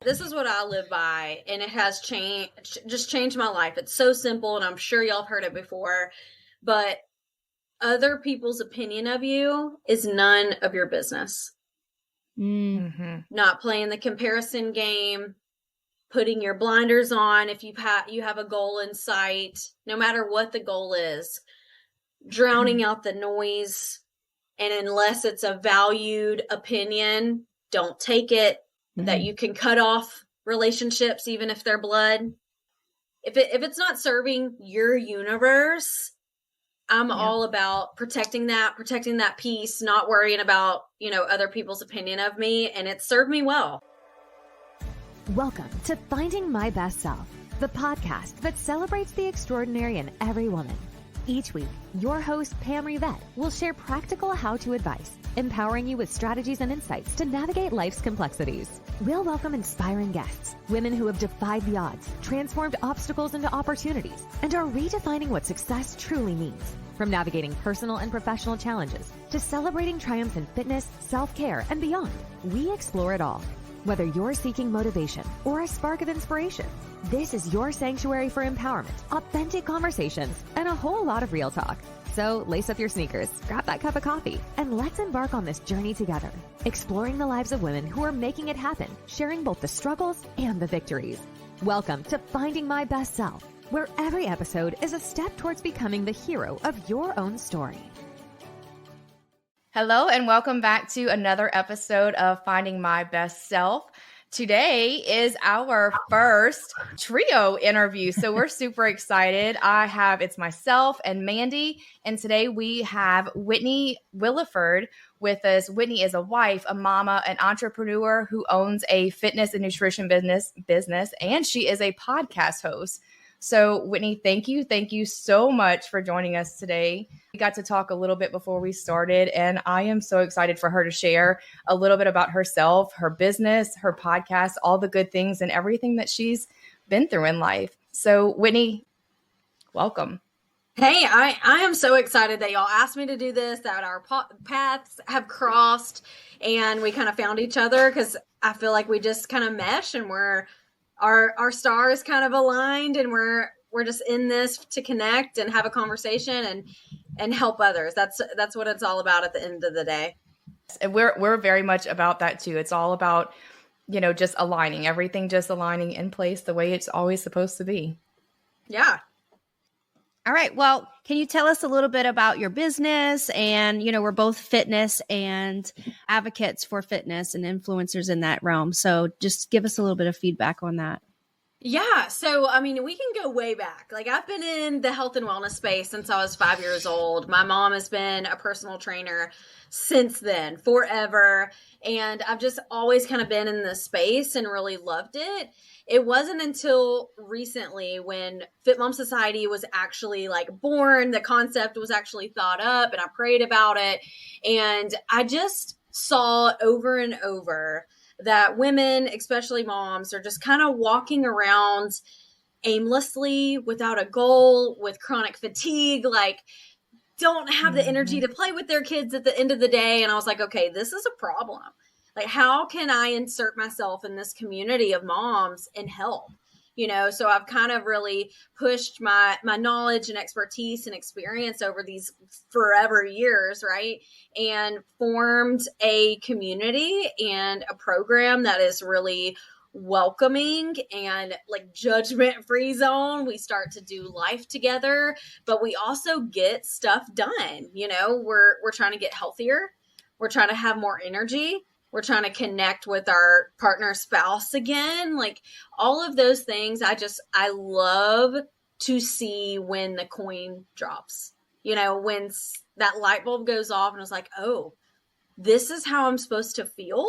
This is what I live by, and it has changed my life. It's so simple, and I'm sure y'all have heard it before, but other people's opinion of you is none of your business. Mm-hmm. Not playing the comparison game, putting your blinders on if you have a goal in sight, no matter what the goal is, drowning out the noise, and unless it's a valued opinion, don't take it. That you can cut off relationships, even if they're blood. If it's not serving your universe, I'm all about protecting that peace, not worrying about, other people's opinion of me. And it served me well. Welcome to Finding My Best Self, the podcast that celebrates the extraordinary in every woman. Each week, your host, Pam Rivette, will share practical how-to advice, empowering you with strategies and insights to navigate life's complexities. We'll welcome inspiring guests, women who have defied the odds, transformed obstacles into opportunities, and are redefining what success truly means. From navigating personal and professional challenges to celebrating triumphs in fitness, self-care, and beyond, we explore it all. Whether you're seeking motivation or a spark of inspiration, this is your sanctuary for empowerment, authentic conversations, and a whole lot of real talk. So lace up your sneakers, grab that cup of coffee, and let's embark on this journey together, exploring the lives of women who are making it happen, sharing both the struggles and the victories. Welcome to Finding My Best Self, where every episode is a step towards becoming the hero of your own story. Hello, and welcome back to another episode of Finding My Best Self. Today is our first trio interview, so we're super excited. It's myself and Mandy, and today we have Whitney Williford with us. Whitney is a wife, a mama, an entrepreneur who owns a fitness and nutrition business, and she is a podcast host. So Whitney, thank you so much for joining us today. We got to talk a little bit before we started, and I am so excited for her to share a little bit about herself, her business, her podcast, all the good things and everything that she's been through in life. So Whitney, welcome. Hey, I am so excited that y'all asked me to do this, that our paths have crossed and we kind of found each other, because I feel like we just kind of mesh and our stars kind of aligned, and we're just in this to connect and have a conversation and help others. That's what it's all about at the end of the day. And we're very much about that too. It's all about, just aligning, everything just aligning in place the way it's always supposed to be. Yeah. All right. Well, can you tell us a little bit about your business? And, we're both fitness and advocates for fitness and influencers in that realm. So just give us a little bit of feedback on that. Yeah. So, we can go way back. Like, I've been in the health and wellness space since I was 5 years old. My mom has been a personal trainer since then, forever. And I've just always kind of been in this space and really loved it. It wasn't until recently when FitMom Society was actually born, the concept was actually thought up, and I prayed about it. And I just saw over and over that women, especially moms, are just kind of walking around aimlessly, without a goal, with chronic fatigue, don't have the energy to play with their kids at the end of the day. And I was like, okay, this is a problem. How can I insert myself in this community of moms and help? So I've kind of really pushed my knowledge and expertise and experience over these forever years, right? And formed a community and a program that is really welcoming and judgment-free zone. We start to do life together, but we also get stuff done. We're trying to get healthier. We're trying to have more energy. We're trying to connect with our partner spouse again. All of those things, I love to see when the coin drops, when that light bulb goes off and it's like, oh, this is how I'm supposed to feel,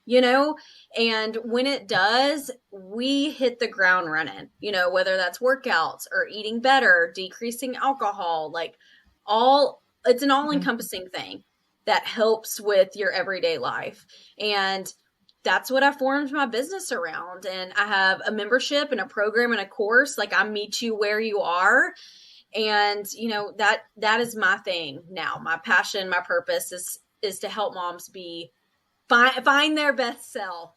and when it does, we hit the ground running, whether that's workouts or eating better, decreasing alcohol, it's an all-encompassing thing that helps with your everyday life. And that's what I formed my business around. And I have a membership and a program and a course. I meet you where you are. And, that is my thing now. My passion, my purpose is to help moms find their best self.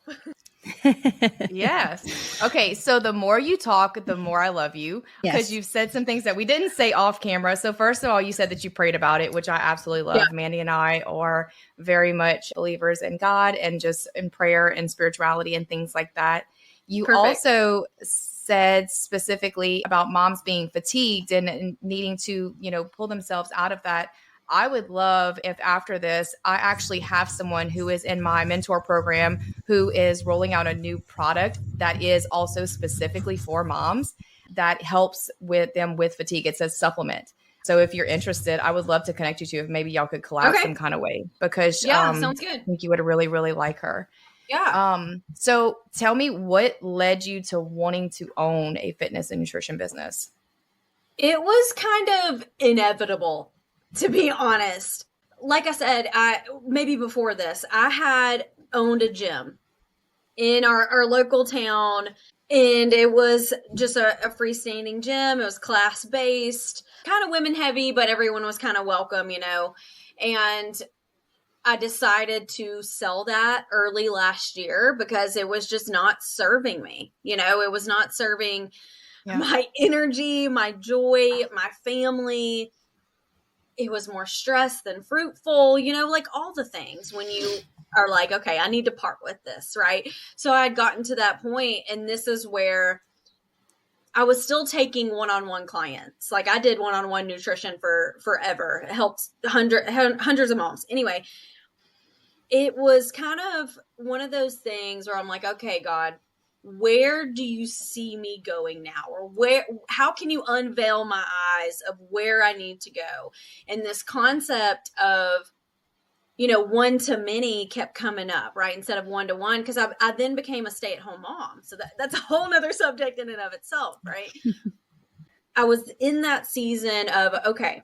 Yes. Okay. So the more you talk, the more I love you, because Yes. you've said some things that we didn't say off camera. So first of all, you said that you prayed about it, which I absolutely love. Yeah. Mandy and I are very much believers in God and just in prayer and spirituality and things like that. You Perfect. also said specifically about moms being fatigued and needing to, pull themselves out of that. I would love if after this, I actually have someone who is in my mentor program who is rolling out a new product that is also specifically for moms that helps with them with fatigue. It's a supplement. So if you're interested, I would love to connect you to if maybe y'all could collab some kind of way, because Yeah, sounds good. I think you would really, really like her. Yeah. So tell me, what led you to wanting to own a fitness and nutrition business? It was kind of inevitable, to be honest. Like I said, maybe before this, I had owned a gym in our local town, and it was just a freestanding gym. It was class-based, kind of women heavy, but everyone was kind of welcome, and I decided to sell that early last year because it was just not serving me. It was not serving my energy, my joy, my family. It was more stress than fruitful, like all the things when you are like, okay, I need to part with this, right? So I had gotten to that point, and this is where I was still taking one-on-one clients. Like I did one-on-one nutrition for forever. It helped hundreds of moms. Anyway, it was kind of one of those things where I'm like, okay, God, where do you see me going now? Or how can you unveil my eyes of where I need to go? And this concept of, one to many kept coming up, right? Instead of one to one, because I then became a stay-at-home mom. So that's a whole nother subject in and of itself, right? I was in that season of, okay,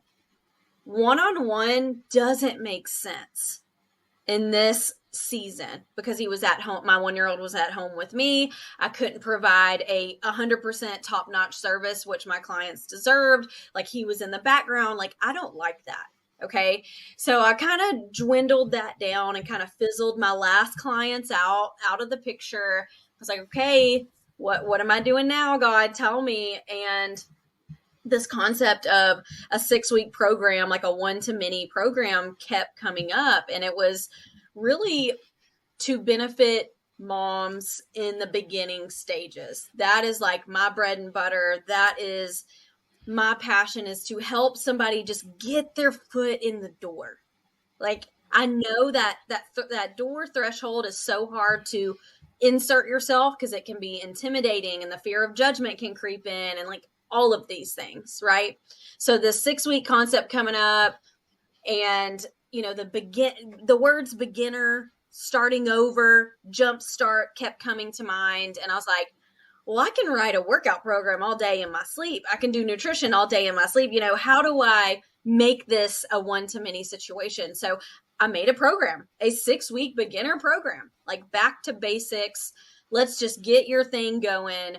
one-on-one doesn't make sense in this season because he was at home. My 1-year-old was at home with me. I couldn't provide a 100% top-notch service, which my clients deserved. Like he was in the background. Like, I don't like that. Okay. So I kind of dwindled that down and kind of fizzled my last clients out of the picture. I was like, okay, what am I doing now, God? Tell me. And this concept of a 6-week program, like a one-to-many program, kept coming up. And it was really to benefit moms in the beginning stages. That is like my bread and butter. That is my passion, is to help somebody just get their foot in the door. Like I know that door threshold is so hard to insert yourself because it can be intimidating and the fear of judgment can creep in and like all of these things, right? So the 6-week concept coming up, and the words beginner, starting over, jump start kept coming to mind, and I was like, well, I can write a workout program all day in my sleep. I can do nutrition all day in my sleep. How do I make this a one-to-many situation? So I made a program, a 6-week beginner program, like back to basics. Let's just get your thing going.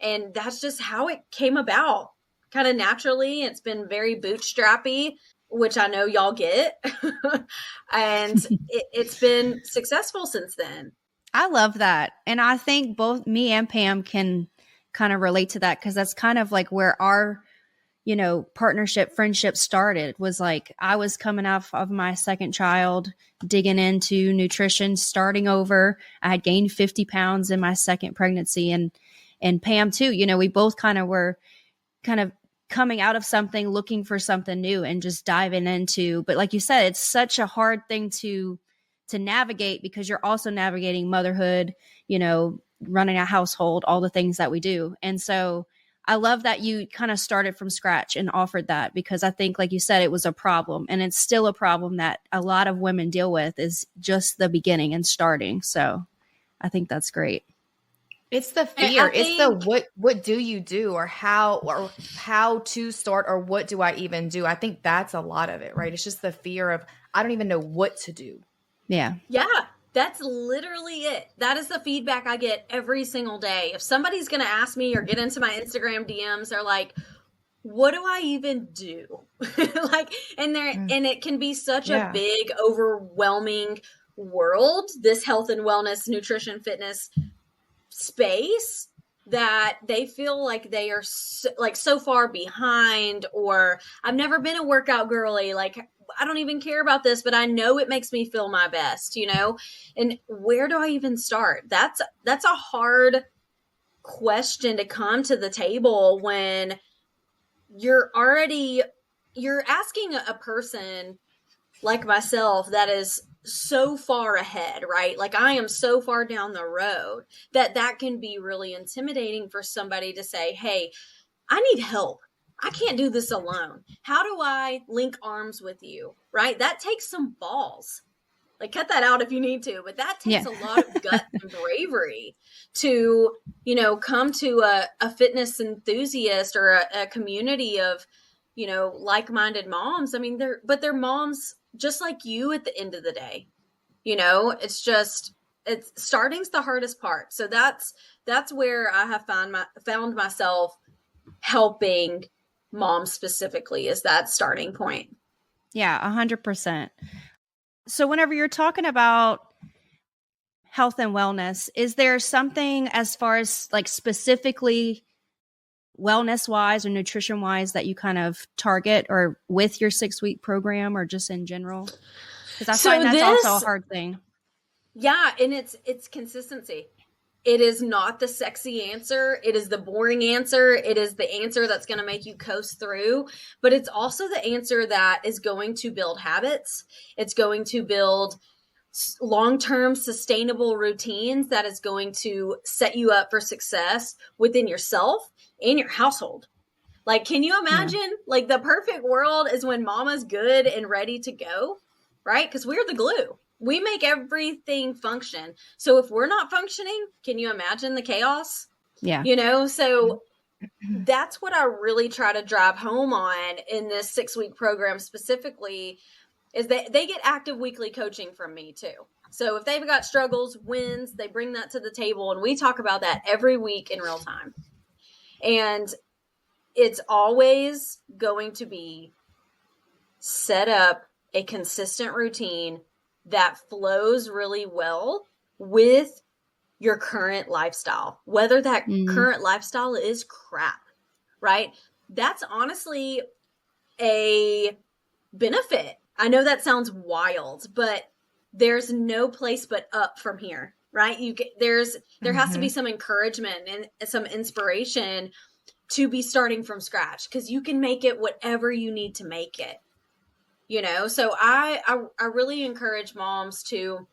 And that's just how it came about, kind of naturally. It's been very bootstrappy, which I know y'all get. And it's been successful since then. I love that. And I think both me and Pam can kind of relate to that, because that's kind of like where our, partnership, friendship started. Was like I was coming off of my second child, digging into nutrition, starting over. I had gained 50 pounds in my second pregnancy, and Pam too. We both kind of were kind of coming out of something, looking for something new and just diving into. But like you said, it's such a hard thing to navigate, because you're also navigating motherhood, running a household, all the things that we do. And so I love that you kind of started from scratch and offered that, because I think, like you said, it was a problem, and it's still a problem that a lot of women deal with, is just the beginning and starting. So I think that's great. It's the fear. It's the what do you do, or how to start, or what do I even do? I think that's a lot of it, right? It's just the fear of, I don't even know what to do. Yeah. Yeah. That's literally it. That is the feedback I get every single day. If somebody's going to ask me or get into my Instagram DMs, they're like, what do I even do? And it can be such a big, overwhelming world, this health and wellness, nutrition, fitness space that they feel like they are so far behind, or I've never been a workout girly. Like, I don't even care about this, but I know it makes me feel my best, and where do I even start? That's a hard question to come to the table when you're asking a person like myself that is so far ahead, right? Like, I am so far down the road that can be really intimidating for somebody to say, hey, I need help. I can't do this alone. How do I link arms with you? Right? That takes some balls. Like, cut that out if you need to, but that takes a lot of guts and bravery to, come to a fitness enthusiast or a community of, like-minded moms. I mean, they're moms just like you at the end of the day. It's starting's the hardest part. So that's where I have found myself helping moms specifically, is that starting point. Yeah, 100%. So whenever you're talking about health and wellness, is there something as far as like specifically wellness wise or nutrition wise that you kind of target, or with your 6-week program, or just in general? Because I find that's also a hard thing. Yeah. And it's consistency. It is not the sexy answer. It is the boring answer. It is the answer that's going to make you coast through, but it's also the answer that is going to build habits. It's going to build long-term sustainable routines that is going to set you up for success within yourself and your household. Like, can you imagine, like, the perfect world is when mama's good and ready to go, right? Because we're the glue. We make everything function. So if we're not functioning, can you imagine the chaos? Yeah. So that's what I really try to drive home on in this 6-week program specifically, is that they get active weekly coaching from me too. So if they've got struggles, wins, they bring that to the table, and we talk about that every week in real time. And it's always going to be set up a consistent routine that flows really well with your current lifestyle, whether that current lifestyle is crap, right? That's honestly a benefit. I know that sounds wild, but there's no place but up from here, right? There has to be some encouragement and some inspiration to be starting from scratch, because you can make it whatever you need to make it. So I really encourage moms to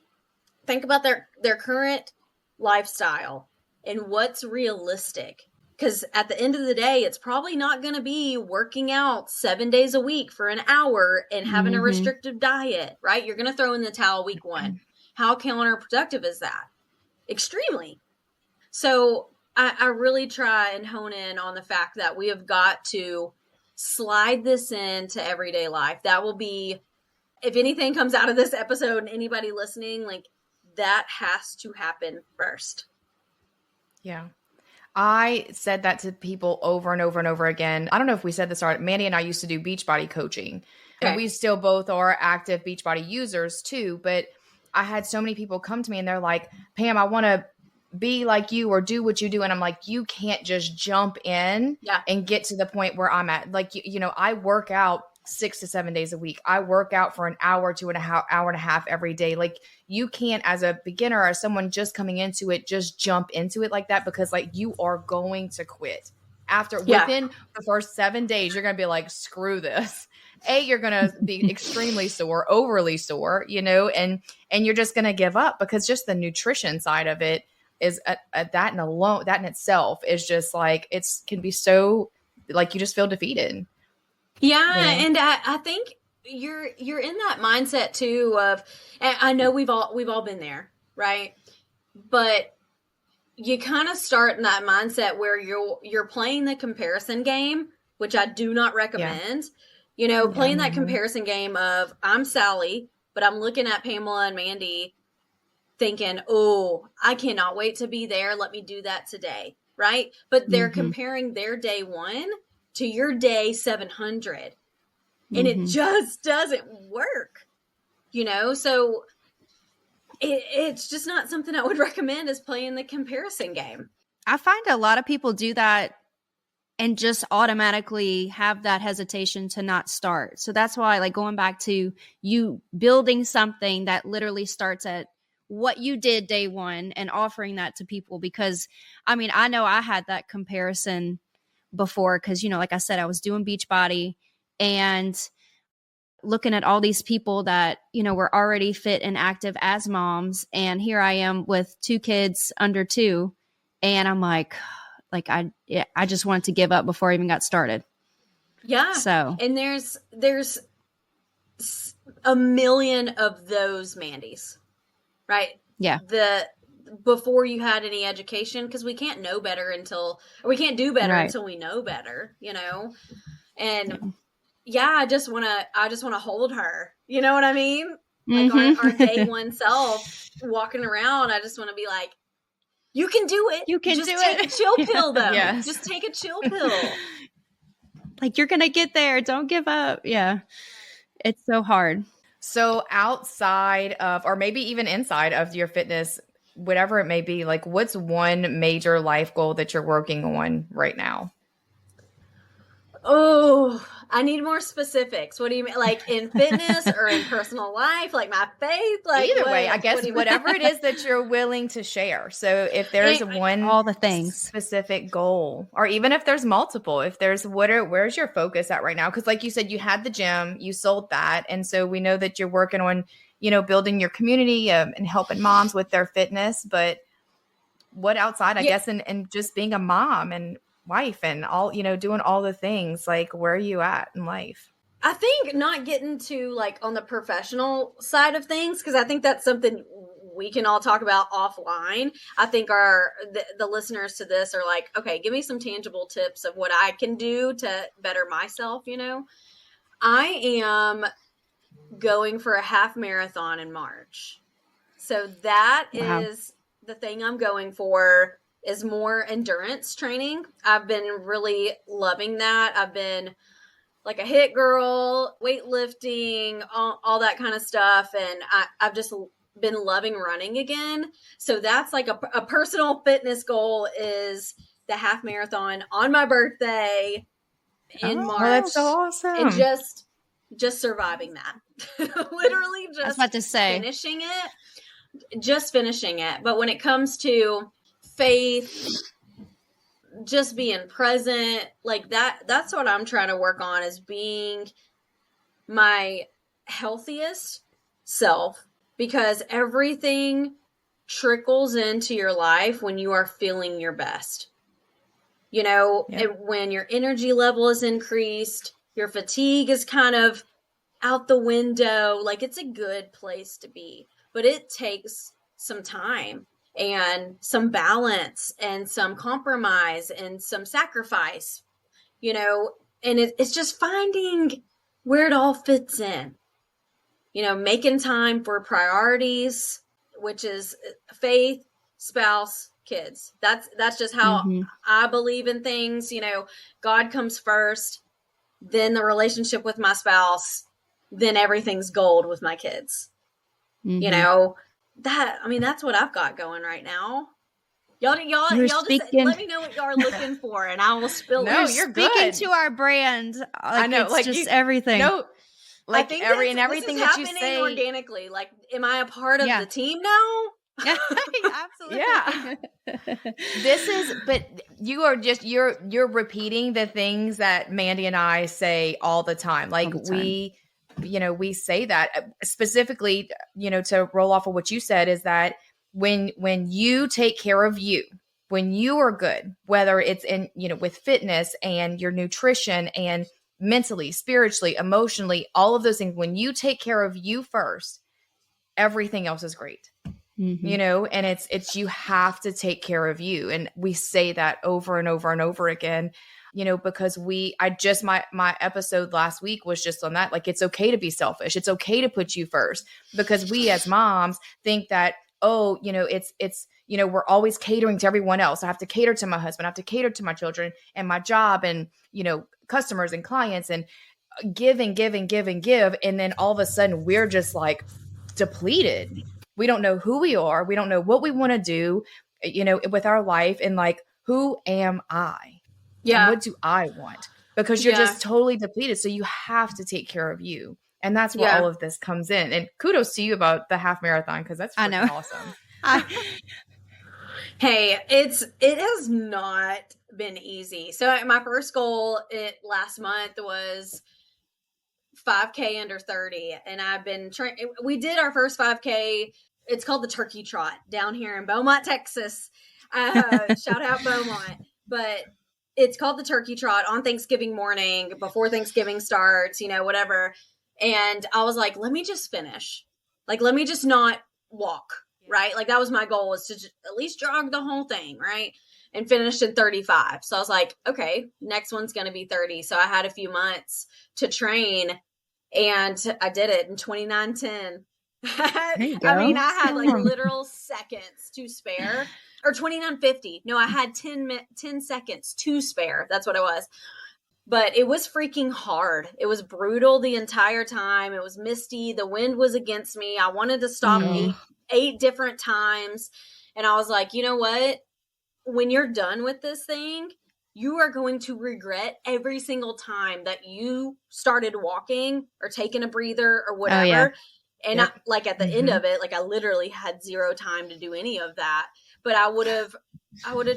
think about their current lifestyle and what's realistic. Because at the end of the day, it's probably not going to be working out 7 days a week for an hour and having a restrictive diet, right? You're going to throw in the towel week 1. How counterproductive is that? Extremely. So I really try and hone in on the fact that we have got to slide this into everyday life. That will be, if anything comes out of this episode and anybody listening, like, that has to happen first. Yeah. I said that to people over and over and over again. I don't know if we said this already. Mandy and I used to do Beachbody coaching, and we still both are active Beachbody users too. But I had so many people come to me and they're like, Pam, I want to be like you or do what you do. And I'm like, you can't just jump in and get to the point where I'm at. Like, I work out 6 to 7 days a week. I work out for an hour to an hour and a half every day. Like, you can't, as a beginner or someone just coming into it, just jump into it like that, because like, you are going to quit within the first 7 days. You're going to be like, screw this. You're going to be extremely sore, overly sore, and you're just going to give up, because just the nutrition side of it is that in itself is just like, can be so, like, you just feel defeated. Yeah. And I think you're in that mindset too of, and I know we've all been there, right? But you kind of start in that mindset where you're playing the comparison game, which I do not recommend. Playing that comparison game of, I'm Sally, but I'm looking at Pamela and Mandy thinking, oh, I cannot wait to be there. Let me do that today. Right. But they're comparing their day 1 to your day 700. And it just doesn't work, so it's just not something I would recommend, is playing the comparison game. I find a lot of people do that and just automatically have that hesitation to not start. So that's why, like, going back to you building something that literally starts at what you did day one and offering that to people. Because I mean, I know I had that comparison before because, you know, like I said, I was doing Beachbody and looking at all these people that, you know, were already fit and active as moms. And here I am with 2 kids under 2. And I'm like I just wanted to give up before I even got started. Yeah. So, and there's a million of those Mandys, right? Yeah. Before you had any education, because we can't know better until, or we can't do better until we know better, you know? And I just want to hold her. You know what I mean? Like our day one self walking around. I just want to be like, you can do it. You can just do take it. a chill pill though. Yes. Just take a chill pill. like, you're going to get there. Don't give up. Yeah. It's so hard. So outside of, or maybe even inside of your fitness, whatever it may be, like what's one major life goal that you're working on right now? Oh, I need more specifics. What do you mean? Like in fitness or in personal life? Like my faith? Like either way, I guess whatever it is that you're willing to share. So if there's all the things, specific goal, or even if there's multiple, if there's where's your focus at right now? Because like you said, you had the gym, you sold that. And so we know that you're working on, you know, building your community and helping moms with their fitness. But what outside, I guess, and just being a mom and wife and all, you know, doing all the things, like where are you at in life? I think not getting to like on the professional side of things, because I think that's something we can all talk about offline. I think the listeners to this are like, okay, give me some tangible tips of what I can do to better myself. You know, I am going for a half marathon in March. So that is the thing I'm going for, is more endurance training. I've been really loving that. I've been like a HIIT girl, weightlifting, all that kind of stuff. And I've just been loving running again. So that's like a personal fitness goal, is the half marathon on my birthday in March. That's so awesome. And just surviving that. Literally just I was about to say, finishing it. But when it comes to faith, just being present, like that's what I'm trying to work on, is being my healthiest self, because everything trickles into your life when you are feeling your best. You know, when your energy level is increased, your fatigue is kind of out the window, like it's a good place to be, but it takes some time and some balance and some compromise and some sacrifice, you know, and it's just finding where it all fits in, you know, making time for priorities, which is faith, spouse, kids. That's just how I believe in things. You know, God comes first, then the relationship with my spouse, then everything's gold with my kids, you know. That's what I've got going right now. Y'all just let me know what y'all are looking for, and I will spill it. No, you're speaking to our brand. Like, I know, it's like just everything. No, like I think everything that you say organically. Like, am I a part of the team now? Absolutely. Yeah. But you are just, you're repeating the things that Mandy and I say all the time. Like we say that specifically, you know, to roll off of what you said, is that when you take care of you, when you are good, whether it's in, you know, with fitness and your nutrition and mentally, spiritually, emotionally, all of those things, when you take care of you first, everything else is great. You know, and it's, you have to take care of you. And we say that over and over and over again, you know, because my episode last week was just on that. Like, it's okay to be selfish. It's okay to put you first, because we as moms think that, oh, you know, it's, you know, we're always catering to everyone else. I have to cater to my husband. I have to cater to my children and my job and, you know, customers and clients, and give. And then all of a sudden we're just like depleted. we don't know who we are. We don't know what we want to do, with our life, and like, who am I? Yeah. And what do I want? Because you're just totally depleted. So you have to take care of you. And that's where all of this comes in. And kudos to you about the half marathon, because that's freaking awesome. Hey, it has not been easy. So my first goal last month was 5K under 30. And I've been we did our first 5K. It's called the Turkey Trot down here in Beaumont, Texas. Shout out Beaumont. But it's called the Turkey Trot on Thanksgiving morning before Thanksgiving starts, whatever. And I was like, let me just finish. Like, let me just not walk, right? Like, that was my goal, was to at least jog the whole thing, right? And finished in 35. So I was like, okay, next one's going to be 30. So I had a few months to train, and I did it in 29:10. I mean, I had like literal seconds to spare, or 29:50. No, I had 10 seconds to spare. That's what it was. But it was freaking hard. It was brutal the entire time. It was misty. The wind was against me. I wanted to stop eight different times. And I was like, you know what? When you're done with this thing, you are going to regret every single time that you started walking or taking a breather or whatever. Oh, yeah. And I, like, at the end of it, like, I literally had zero time to do any of that. But I would have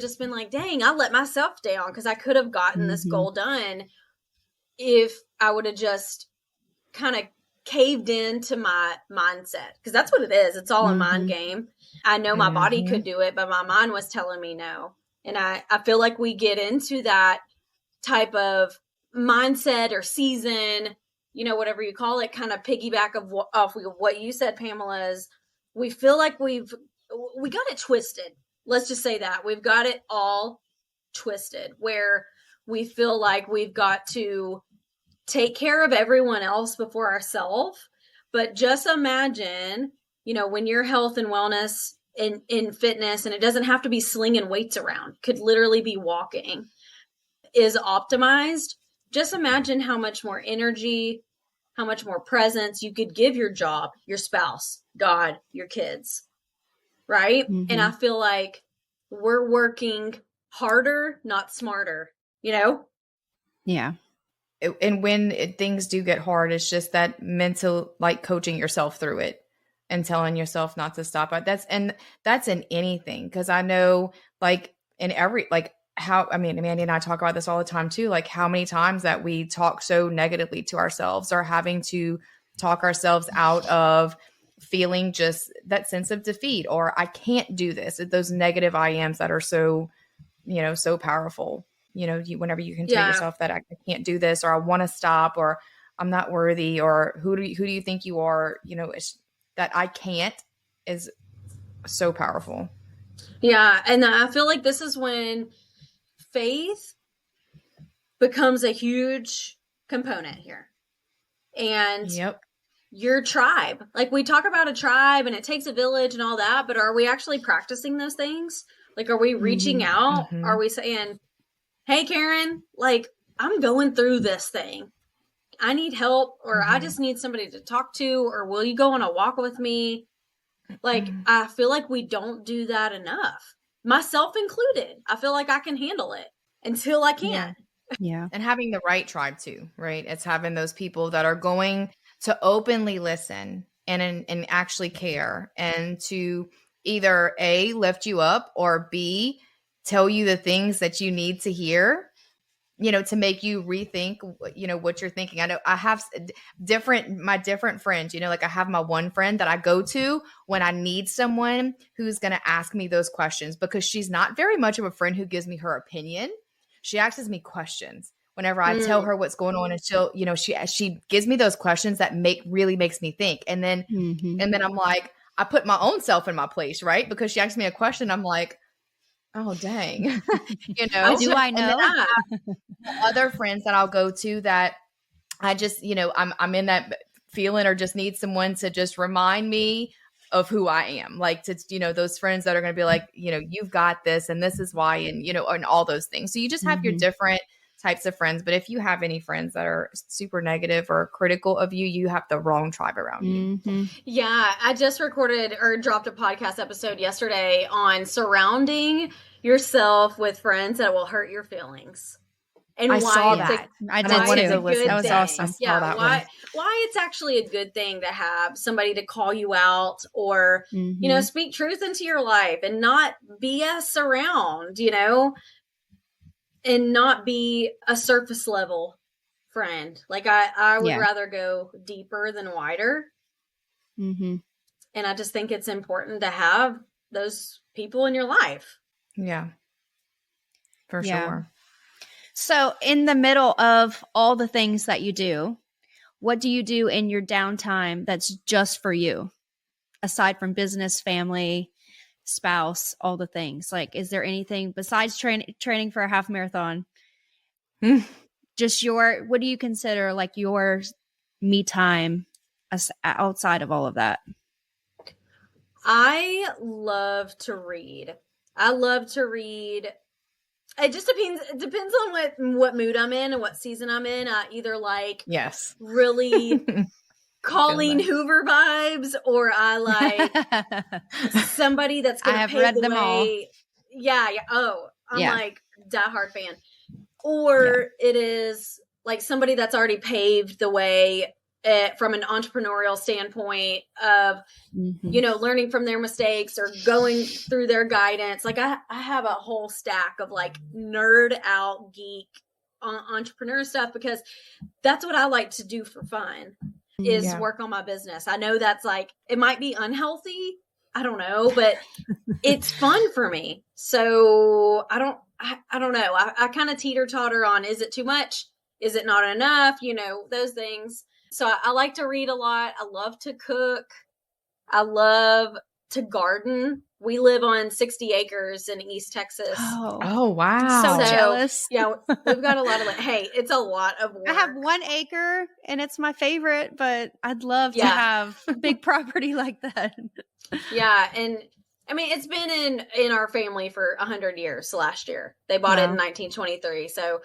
just been like, dang, I let myself down, because I could have gotten this goal done if I would have just kind of caved into my mindset. Because that's what it is. It's all a mind game. I know my body could do it, but my mind was telling me no. And I feel like we get into that type of mindset or season, whatever you call it, kind of piggyback off of what you said, Pamela, is we feel like we got it twisted. Let's just say that we've got it all twisted, where we feel like we've got to take care of everyone else before ourselves. But just imagine, when your health and wellness in fitness, and it doesn't have to be slinging weights around, could literally be walking, is optimized. Just imagine how much more energy, how much more presence you could give your job, your spouse, God, your kids. Right. And I feel like we're working harder, not smarter, Yeah. And when things do get hard, it's just that mental, like, coaching yourself through it and telling yourself not to stop. That's in anything. Cause I know, like, in every, like, Mandy and I talk about this all the time too. Like, how many times that we talk so negatively to ourselves, or having to talk ourselves out of feeling just that sense of defeat, or I can't do this. Those negative I ams that are so, so powerful. Whenever you can tell yourself that I can't do this, or I want to stop, or I'm not worthy, or who do you think you are? It's that I can't is so powerful. Yeah. And I feel like this is when faith becomes a huge component here. And your tribe, like, we talk about a tribe and it takes a village and all that, but are we actually practicing those things? Like, are we reaching out? Are we saying, hey, Karen, like, I'm going through this thing. I need help, or I just need somebody to talk to, or will you go on a walk with me? Like, I feel like we don't do that enough, myself included. I feel like I can handle it until I can't. Yeah. And having the right tribe too, right? It's having those people that are going to openly listen and actually care, and to either A, lift you up, or B, tell you the things that you need to hear, to make you rethink, what you're thinking. I know I have my different friends, like, I have my one friend that I go to when I need someone who's going to ask me those questions, because she's not very much of a friend who gives me her opinion. She asks me questions whenever I tell her what's going on, and she'll, she gives me those questions that really makes me think. And then, and then I'm like, I put my own self in my place, right? Because she asks me a question. I'm like, oh, dang. Do I know? I have other friends that I'll go to that I just, I'm in that feeling, or just need someone to just remind me of who I am. Like, to, those friends that are going to be like, you've got this, and this is why, and, and all those things. So you just have your different types of friends. But if you have any friends that are super negative or critical of you, you have the wrong tribe around you. Yeah, I just recorded or dropped a podcast episode yesterday on surrounding yourself with friends that will hurt your feelings. And I why saw it's that. I why did wanted it's to a listen. good That was thing. awesome. Yeah, why it's actually a good thing to have somebody to call you out or, you know, speak truth into your life and not BS around, you know, and not be a surface level friend. Like I would rather go deeper than wider. And I just think it's important to have those people in your life. Yeah, for sure. So in the middle of all the things that you do, what do you do in your downtime that's just for you? Aside from business, family, spouse, all the things. Like, is there anything besides training for a half marathon? Just what do you consider like your me time outside of all of that? I love to read. It just depends. It depends on what mood I'm in and what season I'm in. I either like really Colleen Hoover vibes, or I like somebody that's going to pave the way. All. Yeah. Oh, I'm like diehard fan. Or it is like somebody that's already paved the way from an entrepreneurial standpoint of, you know, learning from their mistakes or going through their guidance. Like I have a whole stack of like nerd out geek entrepreneur stuff because that's what I like to do for fun is work on my business. I know that's like, it might be unhealthy. I don't know, but it's fun for me. So I don't know. I kind of teeter totter on, is it too much? Is it not enough? You know, those things. So I like to read a lot. I love to cook. I love to garden. We live on 60 acres in East Texas. Oh wow. So jealous. Yeah, we've got a lot of land. Hey, it's a lot of work. I have 1 acre and it's my favorite, but I'd love to have a big property like that. Yeah. And I mean, it's been in our family for 100 years. Last year, they bought it in 1923. So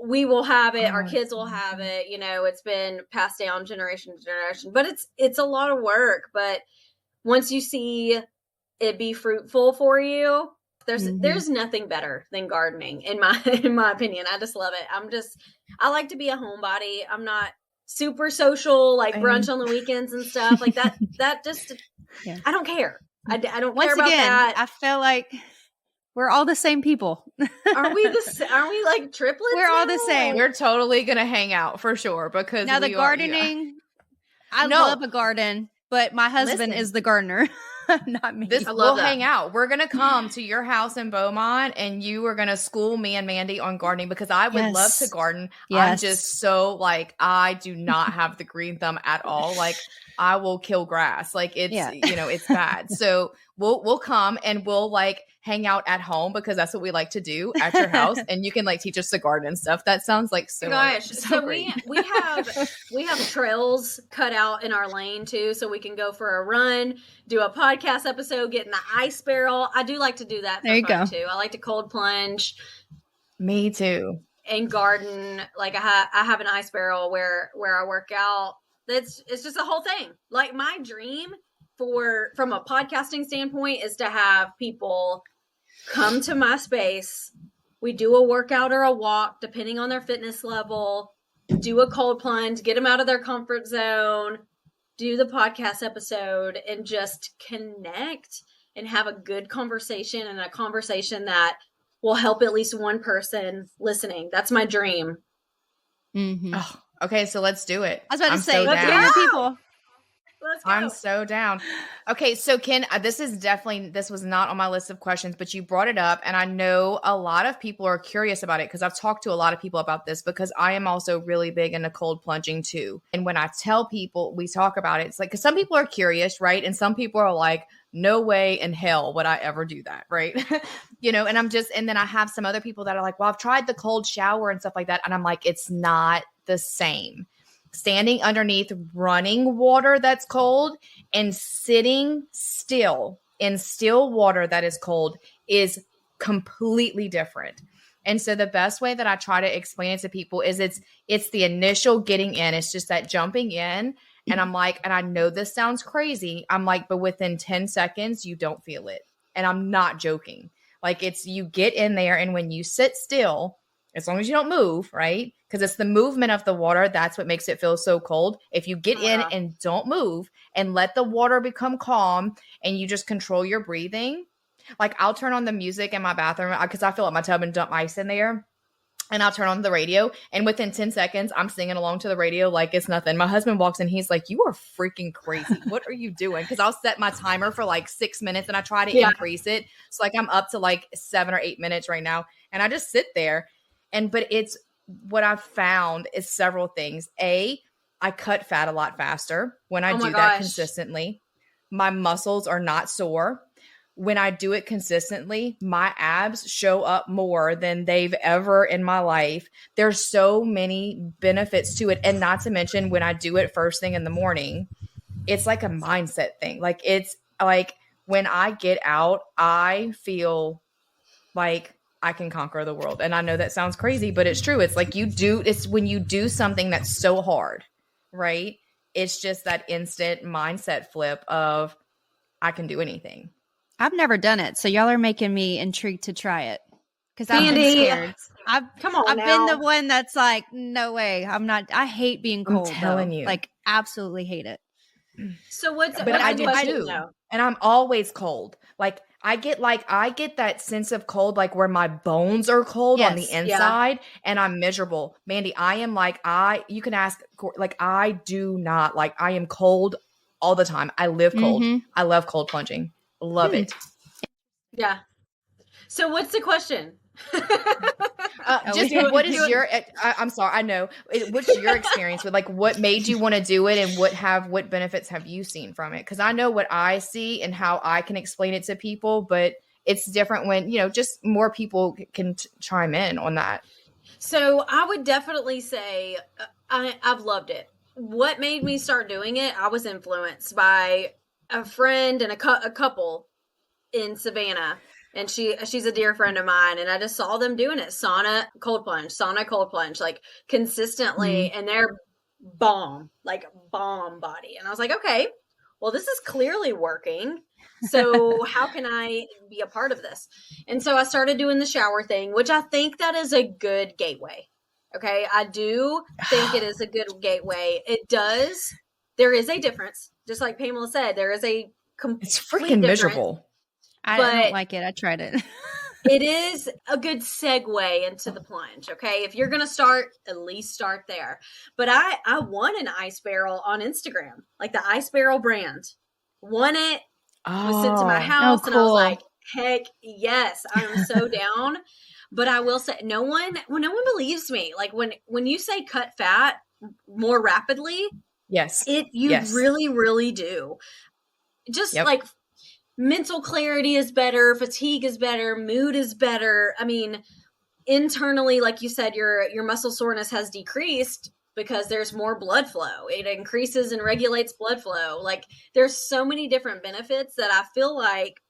we will have it. Our kids will have it. You know, it's been passed down generation to generation, but it's a lot of work. But once you see it be fruitful for you, there's nothing better than gardening in my opinion. I just love it. I like to be a homebody. I'm not super social, like brunch on the weekends and stuff like that. That just, I don't care. I don't care about that. I feel like we're all the same people. Are we like triplets? We're all the same. We're totally going to hang out for sure because now the gardening, I love a garden, but my husband is the gardener. Not me. We'll hang out. We're going to come to your house in Beaumont and you are going to school me and Mandy on gardening because I would love to garden. I'm just so like, I do not have the green thumb at all. Like I will kill grass. Like it's, you know, it's bad. So we'll come and we'll like hang out at home because that's what we like to do at your house. And you can like teach us to garden and stuff. That sounds like so gosh. So great. we have trails cut out in our lane too. So we can go for a run, do a podcast episode, get in the ice barrel. I do like to do that. There you go. Too. I like to cold plunge. Me too. And garden. Like I have an ice barrel where I work out. It's just a whole thing. Like my dream from a podcasting standpoint is to have people come to my space. We do a workout or a walk, depending on their fitness level, do a cold plunge, get them out of their comfort zone, do the podcast episode, and just connect and have a good conversation and a conversation that will help at least one person listening. That's my dream. Mm-hmm. Oh, okay, so let's do it. I was about to say, let's get your people. Let's go. I'm so down. Okay, so Ken, this was not on my list of questions, but you brought it up, and I know a lot of people are curious about it because I've talked to a lot of people about this because I am also really big into cold plunging too. And when I tell people, we talk about it, it's like, because some people are curious, right? And some people are like, no way in hell would I ever do that, right? You know, and then I have some other people that are like, well, I've tried the cold shower and stuff like that. And I'm like, it's not the same. Standing underneath running water that's cold and sitting still in still water that is cold is completely different. And so the best way that I try to explain it to people is it's the initial getting in. It's just that jumping in. And I'm like, and I know this sounds crazy. I'm like, but within 10 seconds, you don't feel it. And I'm not joking. Like it's, you get in there and when you sit still, as long as you don't move, right? Because it's the movement of the water. That's what makes it feel so cold. If you get in and don't move and let the water become calm and you just control your breathing, like I'll turn on the music in my bathroom because I fill up my tub and dump ice in there. And I'll turn on the radio. And within 10 seconds, I'm singing along to the radio like it's nothing. My husband walks in. He's like, you are freaking crazy. What are you doing? Because I'll set my timer for like 6 minutes and I try to increase it. So like I'm up to like 7 or 8 minutes right now. And I just sit there. But it's what I've found is several things. A, I cut fat a lot faster when I do that consistently. My muscles are not sore. When I do it consistently, my abs show up more than they've ever in my life. There's so many benefits to it. And not to mention when I do it first thing in the morning, it's like a mindset thing. Like it's like when I get out, I feel like I can conquer the world. And I know that sounds crazy, but it's true. It's like it's when you do something that's so hard, right? It's just that instant mindset flip of I can do anything. I've never done it, so y'all are making me intrigued to try it because I've been scared. I've been the one that's like, no way, I'm not. I hate being cold. I'm telling you, like, absolutely hate it. So what's? But I do too, and I'm always cold. Like I get that sense of cold, like where my bones are cold on the inside, and I'm miserable. Mandy, I am like you can ask. Like I do not like. I am cold all the time. I live cold. I love cold plunging. Love it. Yeah. So what's the question? What is your, I'm sorry, I know. What's your experience with like what made you want to do it and what benefits have you seen from it? Because I know what I see and how I can explain it to people, but it's different when, just more people can chime in on that. So I would definitely say I've loved it. What made me start doing it? I was influenced by a friend and a couple in Savannah, and she's a dear friend of mine, and I just saw them doing it. Sauna, cold plunge, like consistently, and they're bomb body. And I was like, okay, well, this is clearly working. So how can I be a part of this? And so I started doing the shower thing, which I think that is a good gateway. Okay. I do think it is a good gateway. There is a difference. Just like Pamela said, there is a complete It's freaking miserable. I don't like it. I tried it. It is a good segue into the plunge. Okay. If you're going to start, at least start there. But I won an ice barrel on Instagram, like the ice barrel brand. Won it. Was sent to my house. Cool. And I was like, heck yes, I'm so down. But I will say no one believes me. Like when you say cut fat more rapidly, yes, really, really do. Just like mental clarity is better, fatigue is better, mood is better. I mean, internally, like you said, your muscle soreness has decreased because there's more blood flow. It increases and regulates blood flow. Like there's so many different benefits that I feel like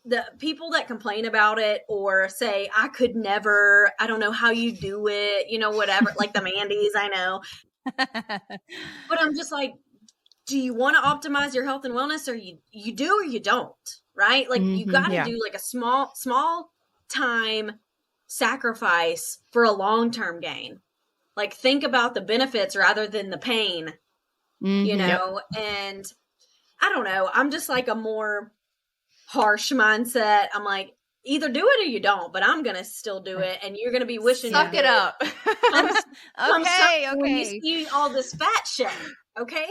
the people that complain about it or say, I could never, I don't know how you do it, whatever, like the Mandys, I know. But I'm just like, do you want to optimize your health and wellness, or you do or you don't, right? Like you got to do like a small time sacrifice for a long-term gain. Like think about the benefits rather than the pain, and I don't know. I'm just like a more harsh mindset. I'm like, either do it or you don't, but I'm going to still do it. And you're going to be wishing. Suck it up. Okay. When you see all this fat shit. Okay.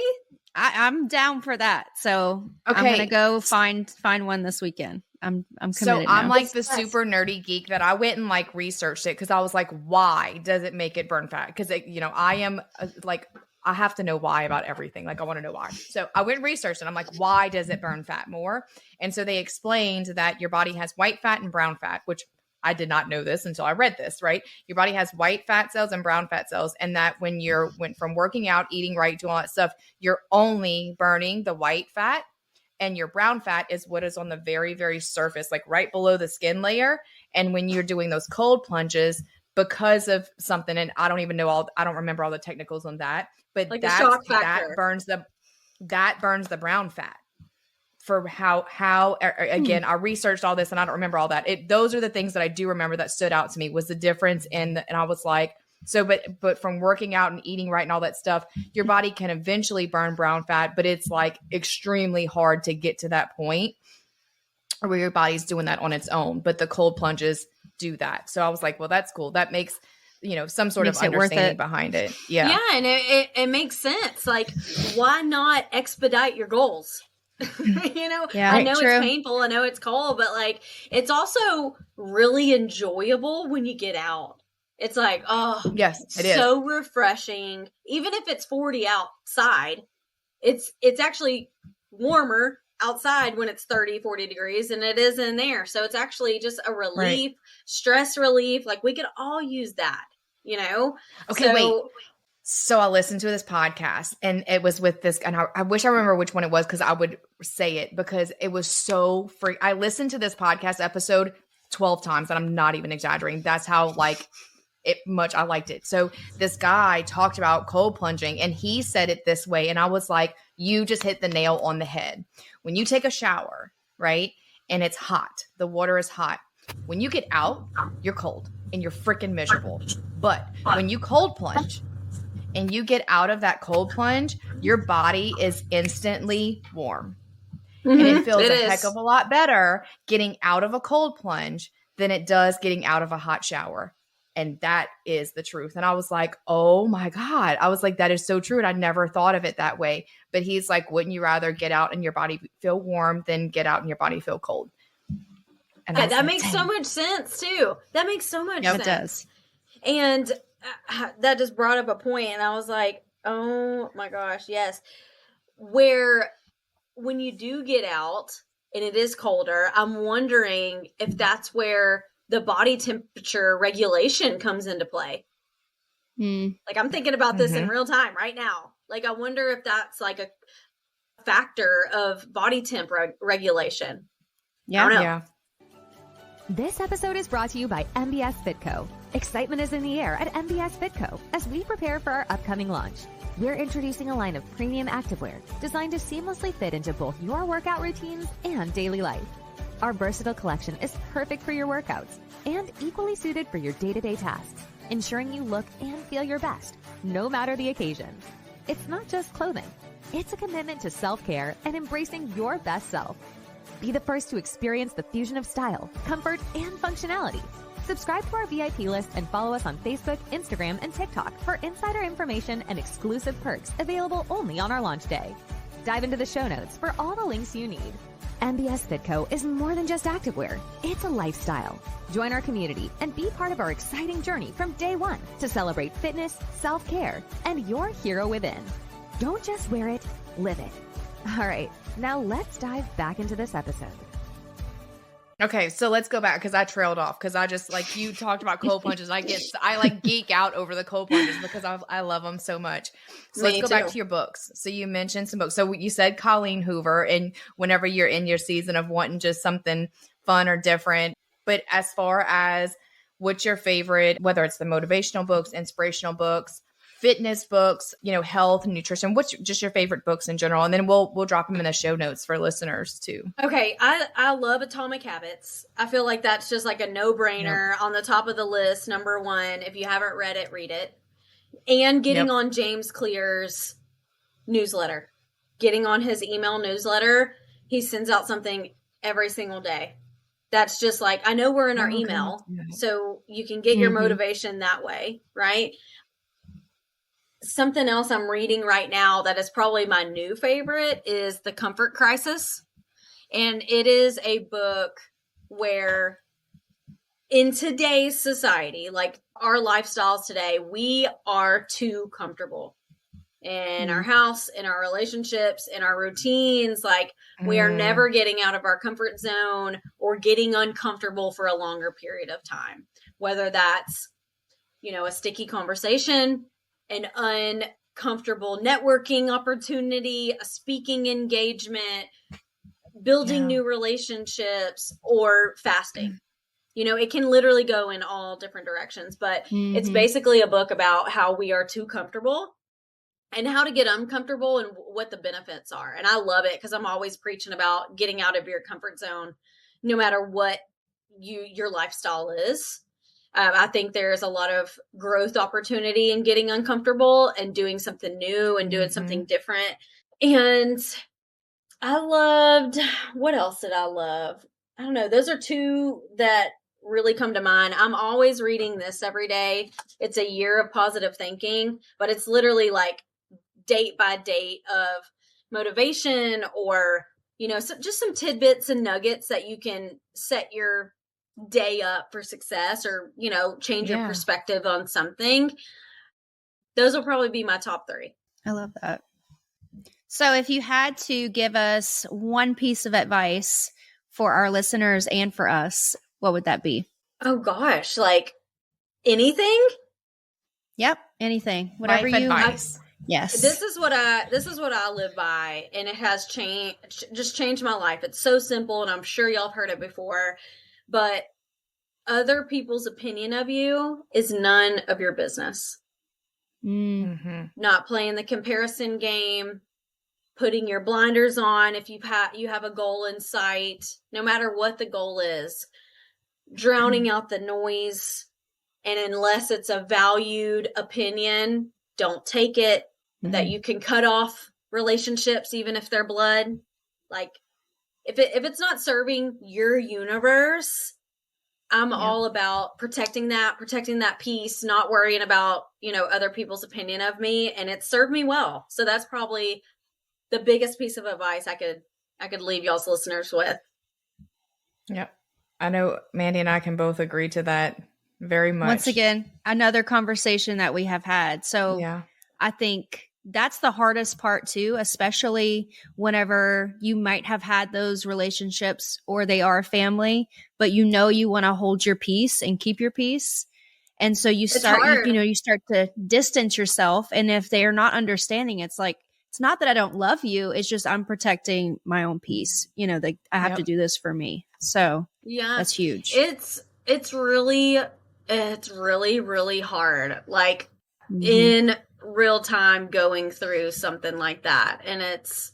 I'm down for that. So I'm going to go find one this weekekend. I'm committed. So I'm like the super nerdy geek that I went and like researched it because I was like, why does it make it burn fat? Because I am like, I have to know why about everything. Like I want to know why. So I went and researched and I'm like, why does it burn fat more? And so they explained that your body has white fat and brown fat, which I did not know this until I read this, right? Your body has white fat cells and brown fat cells. And that when went from working out, eating right, doing all that stuff, you're only burning the white fat. And your brown fat is what is on the very, very surface, like right below the skin layer. And when you're doing those cold plunges, because of something, and I don't remember all the technicals on that, but like the shock factor. that burns the brown fat. For how again, I researched all this and I don't remember all that. Those are the things that I do remember that stood out to me was the difference and I was like, so, but from working out and eating right and all that stuff, your body can eventually burn brown fat, but it's like extremely hard to get to that point where your body's doing that on its own. But the cold plunges do that. So I was like, well, that's cool. That makes, some sort of understanding behind it. Yeah. Yeah. And it makes sense. Like, why not expedite your goals? I know true. It's painful. I know it's cold, but like, it's also really enjoyable when you get out. It's like, oh, yes, it is so refreshing. Even if it's 40 outside, it's actually warmer outside when it's 30, 40 degrees than it is in there. So it's actually just a relief, stress relief. Like we could all use that, Okay, wait. So I listened to this podcast and it was with this, and I wish I remember which one it was because I would say it because it was so free. I listened to this podcast episode 12 times and I'm not even exaggerating. That's how much I liked it. So this guy talked about cold plunging and he said it this way. And I was like, you just hit the nail on the head. When you take a shower, right? And it's hot, the water is hot. When you get out, you're cold and you're freaking miserable. But when you cold plunge and you get out of that cold plunge, your body is instantly warm. And it feels heck of a lot better getting out of a cold plunge than it does getting out of a hot shower. And that is the truth. And I was like, oh my God. I was like, that is so true. And I never thought of it that way. But he's like, wouldn't you rather get out and your body feel warm than get out and your body feel cold? And yeah, that makes so much sense too. That makes so much sense. It does. And that just brought up a point, and I was like, oh my gosh, yes. Where when you do get out and it is colder, I'm wondering if that's where the body temperature regulation comes into play. Like I'm thinking about this in real time right now. Like I wonder if that's like a factor of body temp regulation. Yeah. I don't know. Yeah. This episode is brought to you by MBS Fit Co. Excitement is in the air at MBS Fit Co. as we prepare for our upcoming launch. We're introducing a line of premium activewear designed to seamlessly fit into both your workout routines and daily life. Our versatile collection is perfect for your workouts and equally suited for your day-to-day tasks, ensuring you look and feel your best, no matter the occasion. It's not just clothing. It's a commitment to self-care and embracing your best self. Be the first to experience the fusion of style, comfort, and functionality. Subscribe to our VIP list and follow us on Facebook, Instagram, and TikTok for insider information and exclusive perks available only on our launch day. Dive into the show notes for all the links you need. MBS Fit Co. is more than just activewear. It's a lifestyle. Join our community and be part of our exciting journey from day one to celebrate fitness, self-care, and your hero within. Don't just wear it, live it. All right, now let's dive back into this episode. Okay, so let's go back because I trailed off because I just like you talked about cold plunges. I like geek out over the cold plunges because I love them so much. So let's go back to your books. So you mentioned some books. So you said Colleen Hoover, and whenever you're in your season of wanting just something fun or different. But as far as what's your favorite, whether it's the motivational books, inspirational books, fitness books, health and nutrition, what's just your favorite books in general? And then we'll drop them in the show notes for listeners too. Okay. I love Atomic Habits. I feel like that's just like a no-brainer on the top of the list. Number one, if you haven't read it, read it. And getting on James Clear's newsletter, getting on his email newsletter. He sends out something every single day. That's just like, I know we're in our email, so you can get your motivation that way, right? Something else I'm reading right now that is probably my new favorite is The Comfort Crisis. And it is a book where in today's society, like our lifestyles today, we are too comfortable in our house, in our relationships, in our routines. Like we are never getting out of our comfort zone or getting uncomfortable for a longer period of time, whether that's, a sticky conversation, an uncomfortable networking opportunity, a speaking engagement, building new relationships, or fasting. You know, it can literally go in all different directions, but it's basically a book about how we are too comfortable and how to get uncomfortable and what the benefits are. And I love it because I'm always preaching about getting out of your comfort zone, no matter what your lifestyle is. I think there's a lot of growth opportunity in getting uncomfortable and doing something new and doing something different. And I loved, what else did I love? I don't know. Those are two that really come to mind. I'm always reading this every day. It's a year of positive thinking, but it's literally like date by date of motivation, or, you know, just some tidbits and nuggets that you can set your day up for success, or, you know, change your perspective on something. Those will probably be my top 3. I love that. So if you had to give us one piece of advice for our listeners and for us, what would that be? Oh gosh, like anything? Yep, anything. Whatever Life you advice. Yes. This is what I live by, and it has changed my life. It's so simple, and I'm sure y'all have heard it before, but other people's opinion of you is none of your business. Not playing the comparison game, putting your blinders on if you have a goal in sight, no matter what the goal is, drowning out the noise. And unless it's a valued opinion, don't take it. That you can cut off relationships, even if they're blood. Like if it's not serving your universe, I'm all about protecting that peace, not worrying about, you know, other people's opinion of me. And it served me well. So that's probably the biggest piece of advice I could leave y'all's listeners with. Yep. I know Mandy and I can both agree to that very much. Once again, another conversation that we have had. So I think that's the hardest part too, especially whenever you might have had those relationships or they are family, but you know you want to hold your peace and keep your peace. And so you start, you start to distance yourself. And if they are not understanding, it's like, it's not that I don't love you. It's just I'm protecting my own peace. You know, I have to do this for me. So that's huge. It's really, really hard. Like in real time going through something like that. And it's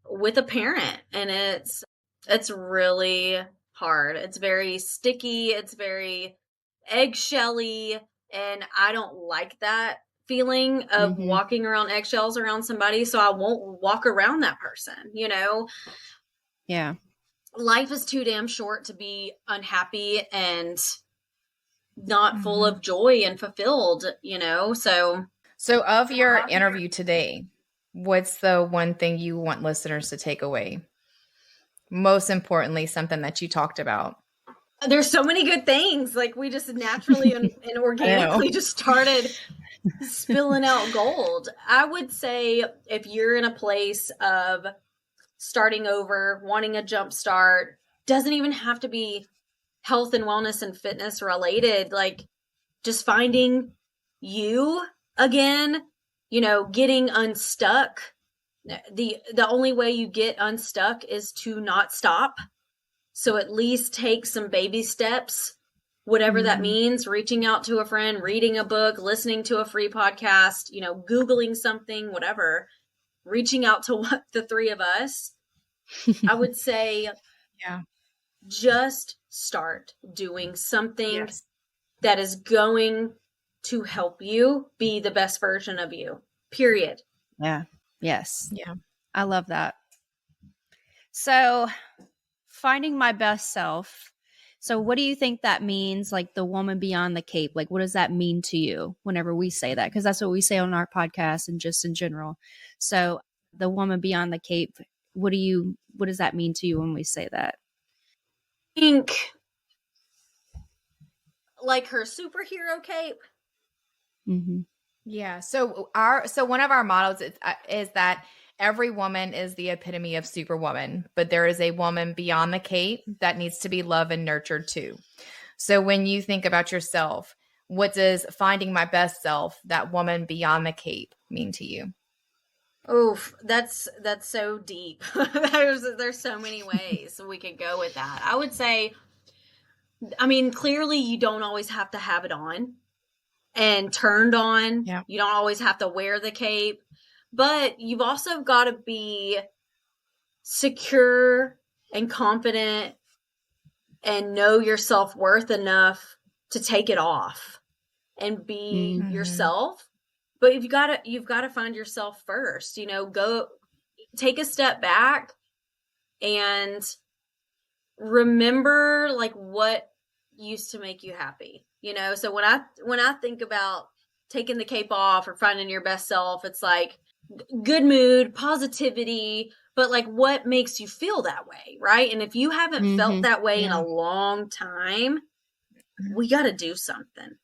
with a parent, and it's really hard. It's very sticky. It's very eggshelly. And I don't like that feeling of walking around eggshells around somebody. So I won't walk around that person, you know? Yeah. Life is too damn short to be unhappy and not full of joy and fulfilled, you know? So of your interview today, what's the one thing you want listeners to take away? Most importantly, something that you talked about. There's so many good things. Like we just naturally and organically just started spilling out gold. I would say if you're in a place of starting over, wanting a jump start, doesn't even have to be health and wellness and fitness related, like just finding you again, you know, getting unstuck. The only way you get unstuck is to not stop. So at least take some baby steps, whatever that means, reaching out to a friend, reading a book, listening to a free podcast, you know, Googling something, whatever, reaching out to the 3 of us. I would say, just start doing something that is going to help you be the best version of you, period. Yeah. Yes. Yeah. I love that. So finding my best self. So what do you think that means? Like the woman beyond the cape, like what does that mean to you whenever we say that? Because that's what we say on our podcast and just in general. So the woman beyond the cape, what does that mean to you when we say that? I think like her superhero cape. Yeah. So one of our mottos is that every woman is the epitome of superwoman, but there is a woman beyond the cape that needs to be loved and nurtured too. So when you think about yourself, what does finding my best self, that woman beyond the cape, mean to you? Oof, that's so deep. There's so many ways we could go with that. I would say, I mean, clearly you don't always have to have it on and turned on. Yeah. You don't always have to wear the cape, but you've also got to be secure and confident and know your self-worth enough to take it off and be yourself. But you've got to find yourself first, go take a step back and remember like what used to make you happy. So when I think about taking the cape off or finding your best self, it's like good mood, positivity, but like what makes you feel that way, right? And if you haven't felt that way in a long time, we got to do something,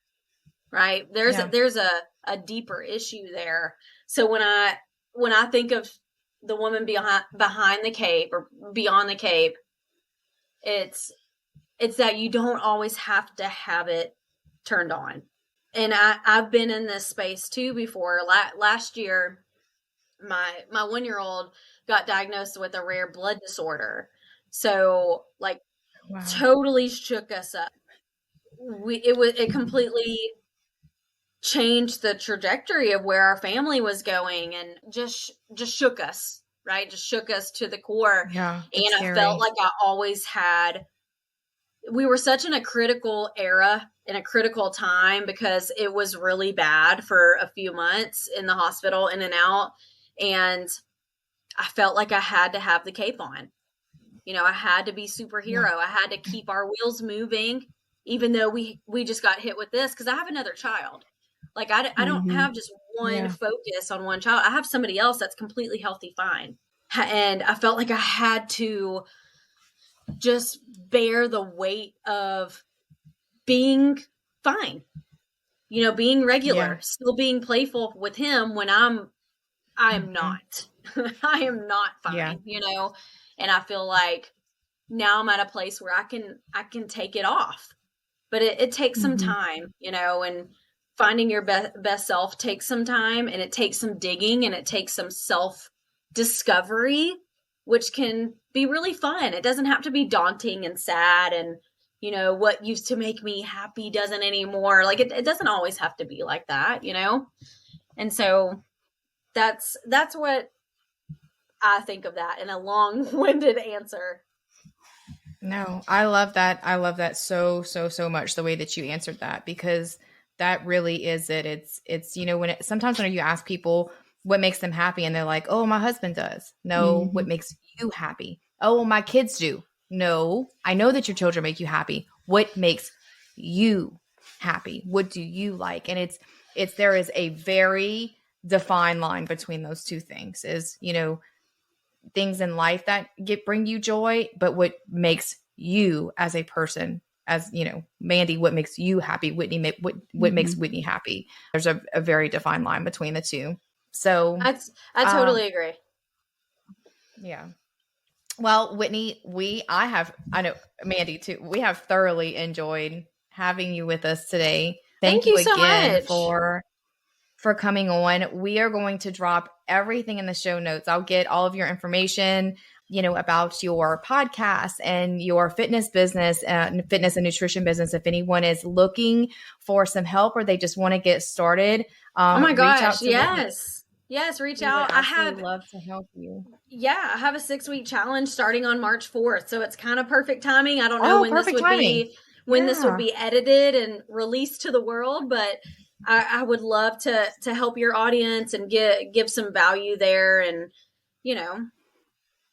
right? There's a deeper issue there. So when I think of the woman behind the cape or beyond the cape, it's that you don't always have to have it turned on. And I've been in this space too before. Last year, my 1-year-old got diagnosed with a rare blood disorder. So like totally shook us up. It completely changed the trajectory of where our family was going and just shook us, right? Just shook us to the core. Yeah. And I felt like I always had, we were such in a critical era, in a critical time, because it was really bad for a few months in the hospital, in and out. And I felt like I had to have the cape on. I had to be superhero. I had to keep our wheels moving, even though we just got hit with this, because I have another child. Like I don't have just one focus on one child. I have somebody else that's completely healthy, fine. And I felt like I had to just bear the weight of being fine, being regular, still being playful with him when I am not, I am not fine, and I feel like now I'm at a place where I can take it off, but it takes some time, and finding your best self takes some time, and it takes some digging, and it takes some self discovery, which can be really fun. It doesn't have to be daunting and sad and, what used to make me happy doesn't anymore. Like it doesn't always have to be like that, And so that's what I think of that in a long-winded answer. No, I love that. I love that so much, the way that you answered that, because that really is it. It's, sometimes when you ask people what makes them happy and they're like, oh, my husband does. No, what makes you happy? Oh, well, my kids do. No, I know that your children make you happy. What makes you happy? What do you like? And there is a very defined line between those two things, is, things in life that bring you joy, but what makes you as a person, as Mandy, what makes you happy? Whitney, what makes Whitney happy? There's a very defined line between the two. So I totally agree. Yeah. Well, Whitney, I know Mandy too. We have thoroughly enjoyed having you with us today. Thank you so again much for coming on. We are going to drop everything in the show notes. I'll get all of your information, about your podcast and your fitness business and fitness and nutrition business. If anyone is looking for some help or they just want to get started. Oh my gosh. Yes. Whitney. Yes. Reach out. I would love to help you. Yeah. I have a 6-week challenge starting on March 4th. So it's kind of perfect timing. I don't know when this would be edited and released to the world, but I would love to help your audience and give some value there. And,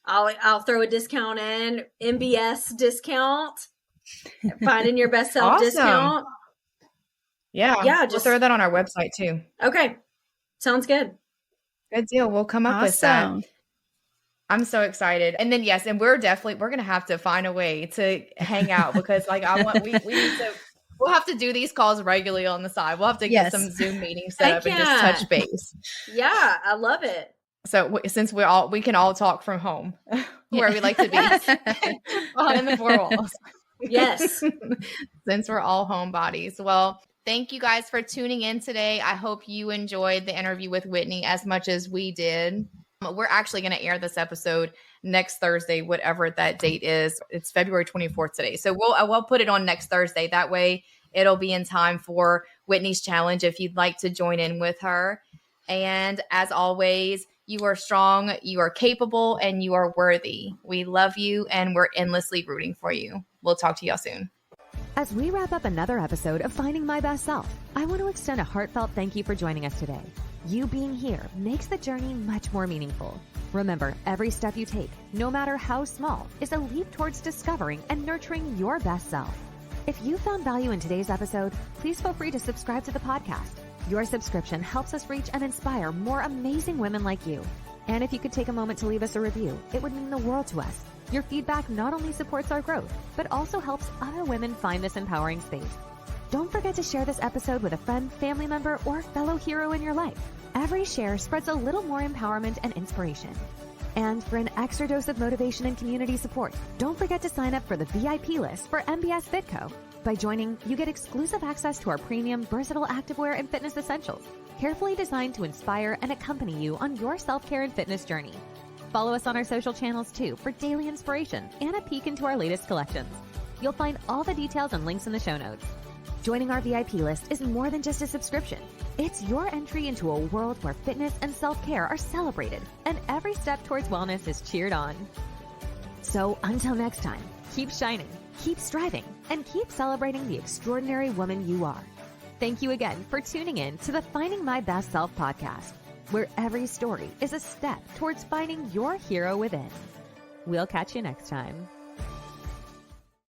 I'll throw a discount in, MBS discount, finding your best self discount. Yeah. We'll throw that on our website too. Okay. Sounds good. Good deal. We'll come up with that. I'm so excited. And then, yes, and we're going to have to find a way to hang out, because we need to, we'll have to do these calls regularly on the side. We'll have to get some Zoom meetings set up and just touch base. Yeah. I love it. So since we can all talk from home, where we like to be, in the four walls. Yes. Since we're all homebodies. Well, Thank you guys for tuning in today. I hope you enjoyed the interview with Whitney as much as we did. We're actually going to air this episode next Thursday, whatever that date is. It's February 24th today. So we'll put it on next Thursday. That way it'll be in time for Whitney's challenge if you'd like to join in with her. And as always, you are strong, you are capable, and you are worthy. We love you, and we're endlessly rooting for you. We'll talk to y'all soon. As we wrap up another episode of Finding My Best Self, I want to extend a heartfelt thank you for joining us today. You being here makes the journey much more meaningful. Remember, every step you take, no matter how small, is a leap towards discovering and nurturing your best self. If you found value in today's episode, please feel free to subscribe to the podcast. Your subscription helps us reach and inspire more amazing women like you. And if you could take a moment to leave us a review, it would mean the world to us. Your feedback not only supports our growth, but also helps other women find this empowering space. Don't forget to share this episode with a friend, family member, or fellow hero in your life. Every share spreads a little more empowerment and inspiration. And for an extra dose of motivation and community support, don't forget to sign up for the VIP list for MBS Fit Co. By joining, you get exclusive access to our premium, versatile activewear and fitness essentials, carefully designed to inspire and accompany you on your self-care and fitness journey. Follow us on our social channels too for daily inspiration and a peek into our latest collections. You'll find all the details and links in the show notes. Joining our VIP list is more than just a subscription. It's your entry into a world where fitness and self-care are celebrated and every step towards wellness is cheered on. So until next time, keep shining, keep striving, and keep celebrating the extraordinary woman you are. Thank you again for tuning in to the Finding My Best Self podcast, where every story is a step towards finding your hero within. We'll catch you next time.